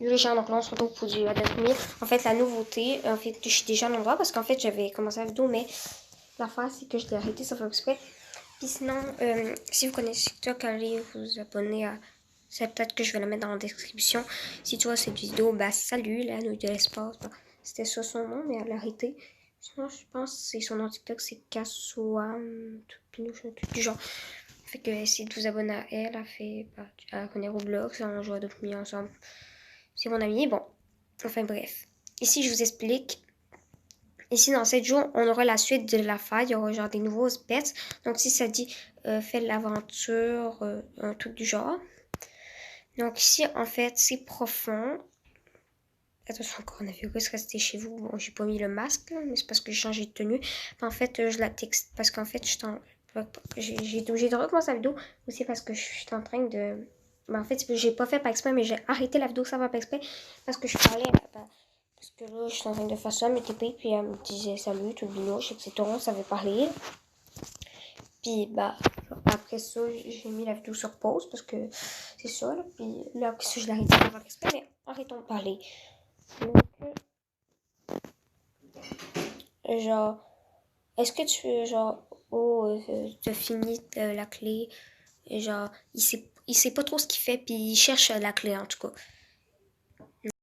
les gens, donc là, on se retrouve pour du premier. En fait, la nouveauté, en fait, je suis déjà à l'endroit parce qu'en fait, j'avais commencé la vidéo, mais l'affaire, c'est que je l'ai arrêté, ça fait exprès. Puis sinon, si vous connaissez TikTok, allez vous abonner à... C'est peut-être que je vais la mettre dans la description. Si tu vois cette vidéo, bah salut, la nouille de l'espace. Bah, c'était ça son nom, mais elle l'a arrêté. Sinon, je pense que c'est son nom TikTok, c'est Kassoam, tout du genre. Fait que essayez de vous abonner à elle. Elle fait, bah, elle connaît Roblox, on joue à d'autres milieux ensemble. C'est mon ami, bon. Enfin bref. Ici, je vous explique. Ici, dans 7 jours, on aura la suite de la faille. Il y aura genre des nouveaux pets. Donc, si ça dit fait l'aventure, un truc du genre. Donc, ici, en fait, c'est profond. Attention, coronavirus, restez chez vous. Bon, j'ai pas mis le masque, là, mais c'est parce que j'ai changé de tenue. En fait, je la texte parce qu'en fait, j'ai été obligée de recommencer la vidéo aussi parce que je suis en train de. Ben, en fait, j'ai pas fait par exprès, mais j'ai arrêté la vidéo, ça va pas exprès parce que je parlais. Parce que là, je suis en train de faire ça, mes TP, puis elle me disait salut, tout le binoche, etc. On savait parler. Puis, bah, après ça, j'ai mis la vidéo sur pause parce que c'est ça, là. Puis là, après ça, je l'ai arrêté par exprès, mais arrêtons de parler. Donc, genre, est-ce que tu, genre, t'as fini la clé? Genre, il sait pas trop ce qu'il fait, puis il cherche la clé, en tout cas.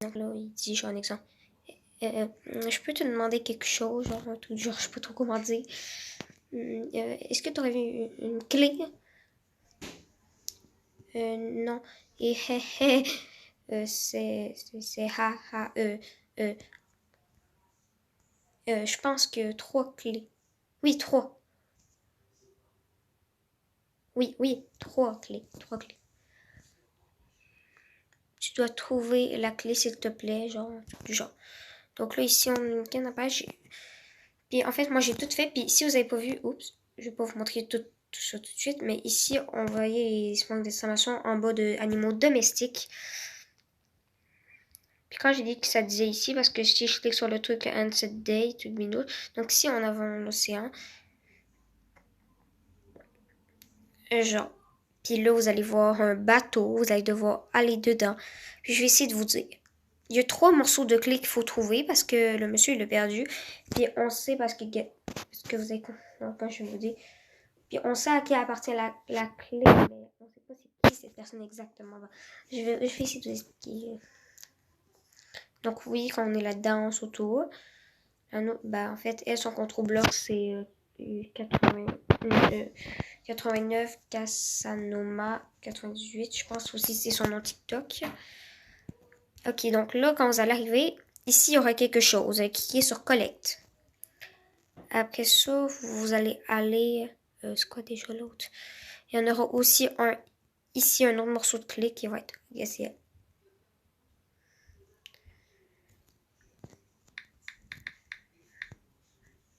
Donc là, il dit, genre, un exemple. Je peux te demander quelque chose, genre, un truc, genre, je sais pas trop comment dire. Est-ce que tu aurais vu une clé? Non. Et hé hé, c'est ha ha, je pense que 3 clés. Oui, 3. Oui, 3 clés. 3 clés. Tu dois trouver la clé, s'il te plaît, genre, du genre. Donc là, ici, on a une canne à page. Puis en fait, moi, j'ai tout fait. Puis si vous avez pas vu, oups, je vais pas vous montrer tout ça tout de suite. Mais ici, on voyait les symboles d'exclamation en bas de animaux domestiques. Puis quand j'ai dit que ça disait ici, parce que si je clique sur le truc Answer Day, tout minute, donc ici, on a l'océan. Genre. Puis là, vous allez voir un bateau. Vous allez devoir aller dedans. Puis je vais essayer de vous dire. Il y a 3 morceaux de clé qu'il faut trouver parce que le monsieur il l'a perdu. Puis on sait parce que vous avez. Non, pas je vais vous dire. Puis on sait à qui appartient la clé, mais on ne sait pas c'est qui cette personne exactement. Je vais essayer de vous expliquer. Donc oui, quand on est là-dedans, on s'auto. En fait, elle, son contrôle bloc, c'est 89 Casanoma 98. Je pense aussi c'est son nom TikTok. Ok, donc là, quand vous allez arriver, ici, il y aura quelque chose. Vous allez cliquer sur Collect. Après ça, vous allez aller... c'est quoi déjà l'autre? Il y en aura aussi ici, un autre morceau de clé qui va être... Yes, yeah.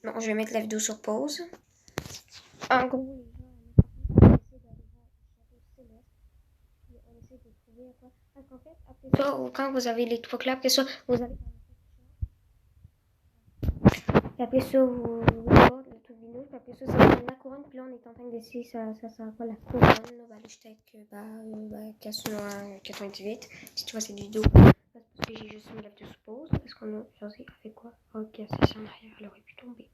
Bon, je vais mettre la vidéo sur pause. En gros, on essaie de trouver quoi. Parce qu'en fait, après ça, quand vous avez les 3 clés, après ça, vous allez... Et après ça, vous regardez le tourbillon. Puis après ça, ça va la couronne. Puis là, on est en train d'essayer ça sert quoi la couronne. Là, bah, je avec Cassino 98. Si tu vois cette vidéo, parce que j'ai juste mis la vidéo sur pause. Parce qu'on a, j'en sais, fait quoi? Ok, c'est en arrière, elle aurait pu tomber.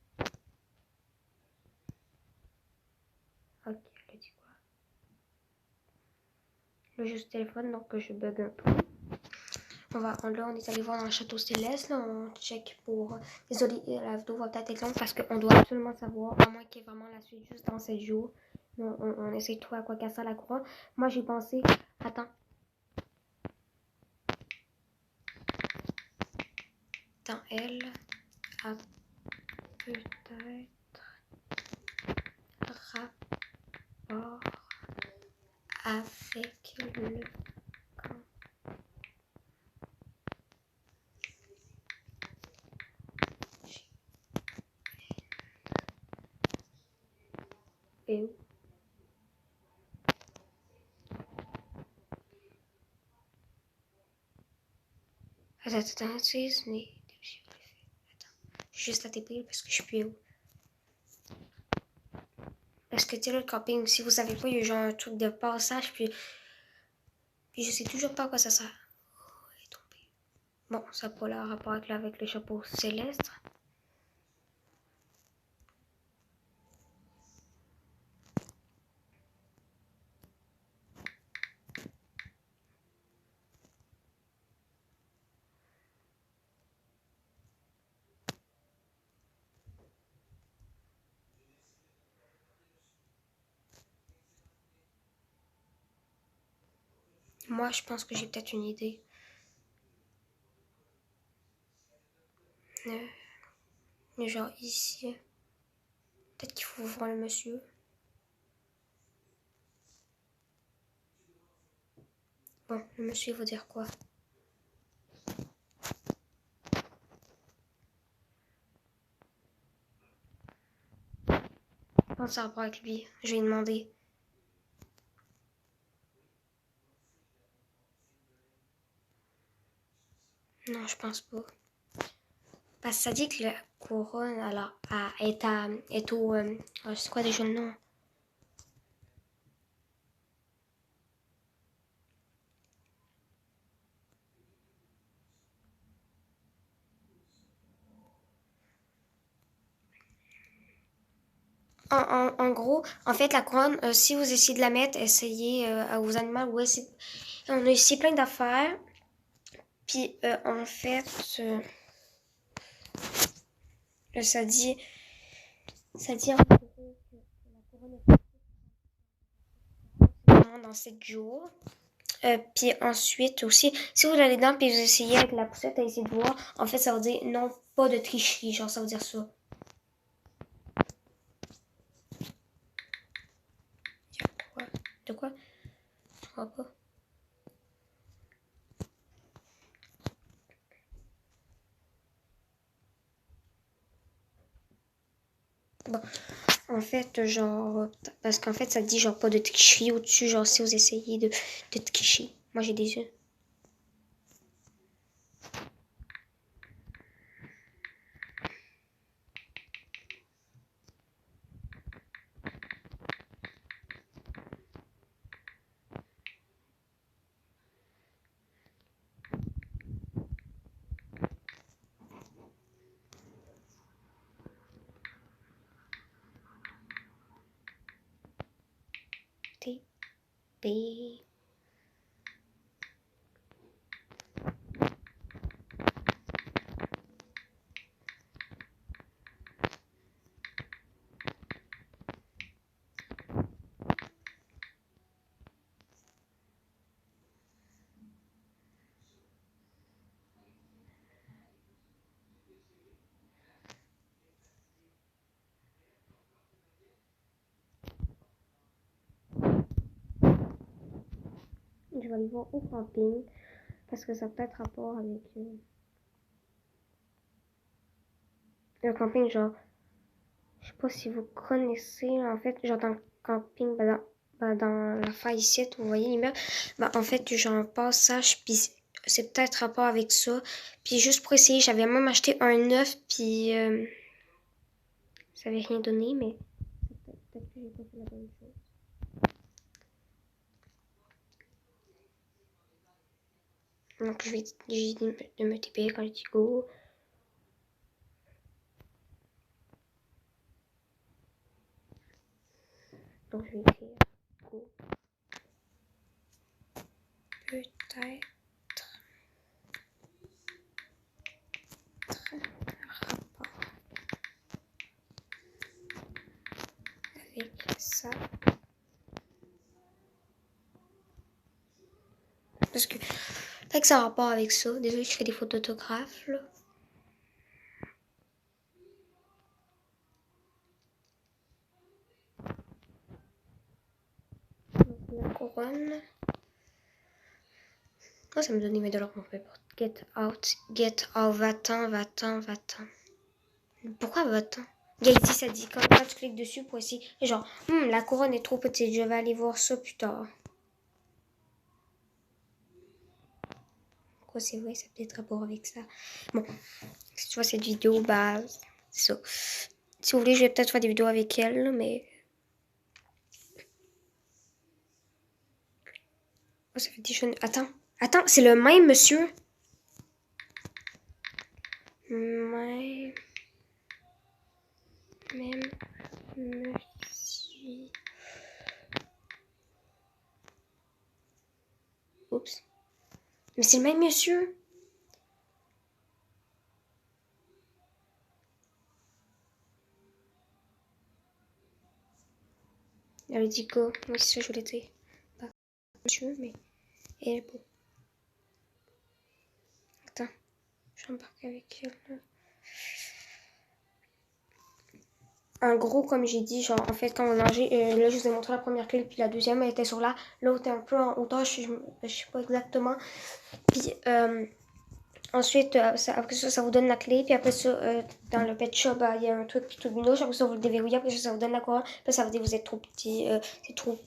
Ok, elle a dit quoi? Là, juste téléphone, donc je bug un peu. Là, on est allé voir dans le château céleste. Là, on check pour. Désolé, la vidéo va peut-être être longue parce qu'on doit absolument savoir, à moins qu'il y ait vraiment la suite juste dans 7 jours. On essaie de trouver à quoi casser la couronne. Moi, j'ai pensé. Attends. Elle a peut-être rapport avec le camp. Et où? Attends, mais. Attends. Juste à TP parce que je suis plus où. Parce que tu sais, le camping, si vous savez pas, il y a genre un truc de passage, puis je sais toujours pas à quoi ça sert. Oh, elle est tombée. Bon, ça n'a pas le rapport avec le chapeau céleste. Moi, je pense que j'ai peut-être une idée. Genre ici. Peut-être qu'il faut voir le monsieur. Bon, le monsieur, il va dire quoi? Je pense que ça a rapport avec lui. Je vais lui demander. Non, je pense pas. Parce que ça dit que la couronne, alors, est au... c'est quoi déjà le nom? En gros, en fait, la couronne, si vous essayez de la mettre, essayez à vos animaux. Ouais, on a ici plein d'affaires. Puis, en fait, ça dit en gros que la couronne est vraiment dans 7 jours. Puis ensuite aussi, si vous allez dedans puis vous essayez avec la poussette à essayer de voir, en fait, ça veut dire non, pas de tricherie. Genre, ça veut dire ça. Quoi? De quoi? Je crois pas. Bon, en fait, genre, parce qu'en fait, ça dit genre pas de tricherie au-dessus, genre si vous essayez de tricher. Moi, j'ai des yeux. T, B. Je vais aller voir au camping parce que ça peut être rapport avec le camping, genre, je sais pas si vous connaissez, en fait, genre dans le camping, dans la faille ici, vous voyez l'immeuble, en fait, genre, passage, puis c'est peut-être rapport avec ça. Puis juste pour essayer, j'avais même acheté un œuf, puis ça avait rien donné, mais peut-être que j'ai pas fait la bonne chose. Donc, j'ai dit de me TP quand je dis go. Donc, je vais écrire go. Peut-être rapport avec ça. Parce que peut-être que ça a rapport avec ça. Désolée, je fais des fautes d'autographe, là. Donc, la couronne. Oh, ça me donne des médailles pour peu importe. Get out, va-t'en, va-t'en, va-t'en. Pourquoi va-t'en? Gaïti, ça dit quand tu cliques dessus pour essayer. Genre, la couronne est trop petite, je vais aller voir ça plus tard. Quoi, c'est vrai, ça peut être rapport avec ça. Bon, si tu vois cette vidéo, c'est ça. Si vous voulez, je vais peut-être faire des vidéos avec elle, mais. Oh, ça fait des jeunes. Attends, c'est le même monsieur? Mais... Même monsieur... Oups. Mais c'est le même monsieur. Elle a dit quoi? Moi, c'est ça, je voulais dire. Pas monsieur, mais elle est beau. Attends, j'embarque avec elle. Là. En gros, comme j'ai dit, genre, en fait, quand on mangeait, là, je vous ai montré la première clé, puis la deuxième, elle était sur là. L'autre est un peu en hauteur, je sais pas exactement. Puis, ensuite, après ça vous donne la clé. Puis après ça, dans le pet shop, il y a un truc tout binoche. Après ça, vous le déverrouillez. Après ça vous donne la couronne. Puis ça veut dire que vous êtes trop petit.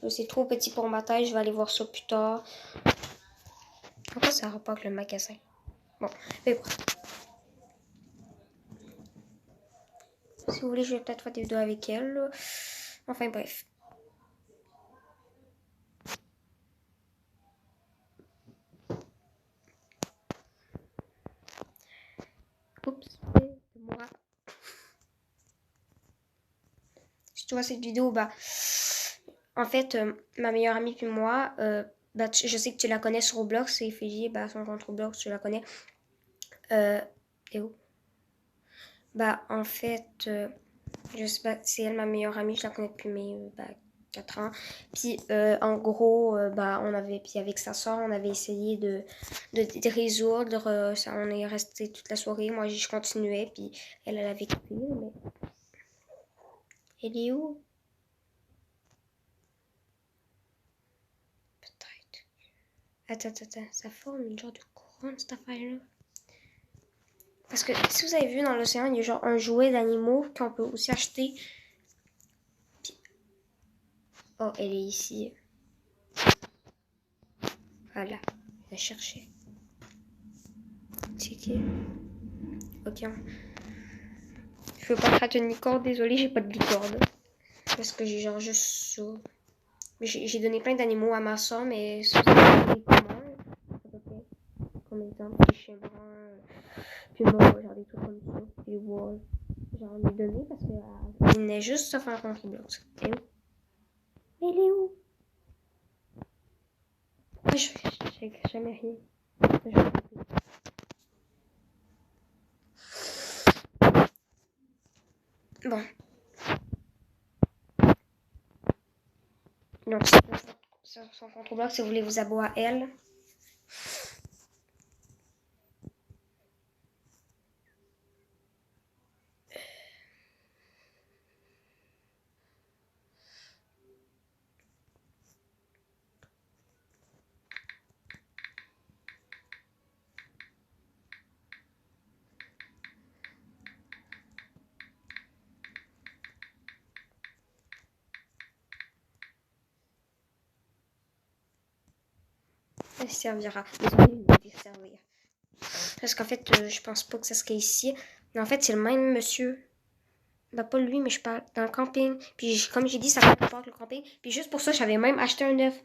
C'est trop petit pour ma taille. Je vais aller voir ça plus tard. Pourquoi ça rapporte avec le magasin? Bon, mais bon. Si vous voulez, je vais peut-être faire des vidéos avec elle. Là. Enfin, bref. Oups, c'est moi. Si tu vois cette vidéo, bah, en fait, ma meilleure amie puis moi, bah, je sais que tu la connais sur Roblox, c'est Fiji, bah, son compte Roblox, tu la connais. Et où? Bah, en fait, je sais pas, c'est elle ma meilleure amie, je la connais depuis mes 4 ans. Puis, en gros, bah, on avait, puis avec sa soeur, on avait essayé de résoudre, ça, on est resté toute la soirée, moi, je continuais, puis elle avait coupé, mais... Elle est où? Attends, ça forme une genre de couronne cette affaire-là. Parce que si vous avez vu dans l'océan, il y a genre un jouet d'animaux qu'on peut aussi acheter. Puis... Oh, elle est ici. Voilà, je la cherchais. C'est qui? Ok. Je peux pas traiter une licorne, désolée, j'ai pas de licorne. Parce que j'ai genre juste ça. J'ai donné plein d'animaux à ma soeur, mais ça, c'est des communs. Comme exemple, des chiens bruns. Puis moi, genre des trucs comme ça. Des wolves. J'en ai donné parce qu'il venait juste se faire contre Roblox. Elle est où? Elle est où? Je jamais rien. Bon. Donc, sur son compte Roblox, si vous voulez vous abonner à elle. Elle servira. Désolée, il va servir. Parce qu'en fait, je pense pas que ça serait ici. Mais en fait, c'est le même monsieur. Bah, pas lui, mais je parle dans le camping. Puis, comme j'ai dit, ça n'a pas rapport avec le camping. Puis, juste pour ça, j'avais même acheté un œuf.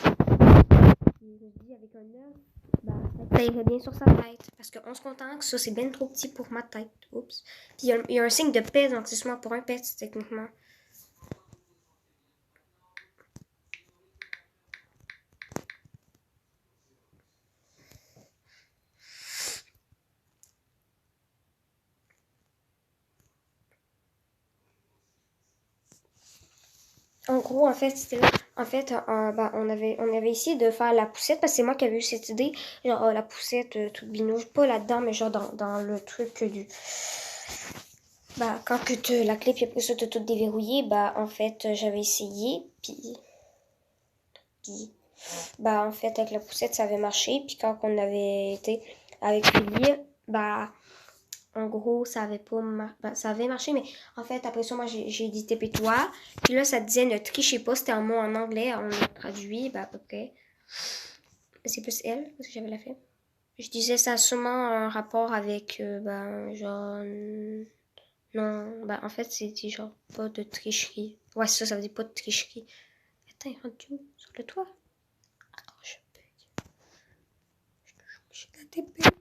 Je me dis, avec un œuf, bah, ça irait bien sur sa tête. Parce qu'on se contente que ça, c'est bien trop petit pour ma tête. Oups. Puis, il y a un signe de pet, donc c'est sûrement pour un pet, techniquement. En gros, en fait, c'était là. En fait, bah, on avait essayé de faire la poussette parce que c'est moi qui avais eu cette idée. Genre, la poussette toute binouche, pas là-dedans, mais genre dans le truc du. Bah, quand que tu la clé, puis après ça, t'as tout déverrouillé, bah, en fait, j'avais essayé, puis, bah, en fait, avec la poussette, ça avait marché, puis quand on avait été avec Lily, bah, en gros, ça avait pas ça avait marché, mais en fait, après ça, moi, j'ai dit TP-toi. Puis là, ça disait ne trichez pas, c'était un mot en anglais, on l'a traduit, bah, à peu près. C'est plus elle, parce que j'avais la flemme. Je disais, ça a sûrement un rapport avec, genre, non, bah, en fait, c'était genre pas de tricherie. Ouais, ça veut dire pas de tricherie. Attends, il rentre où? Sur le toit? Attends, je bug. Je la TP.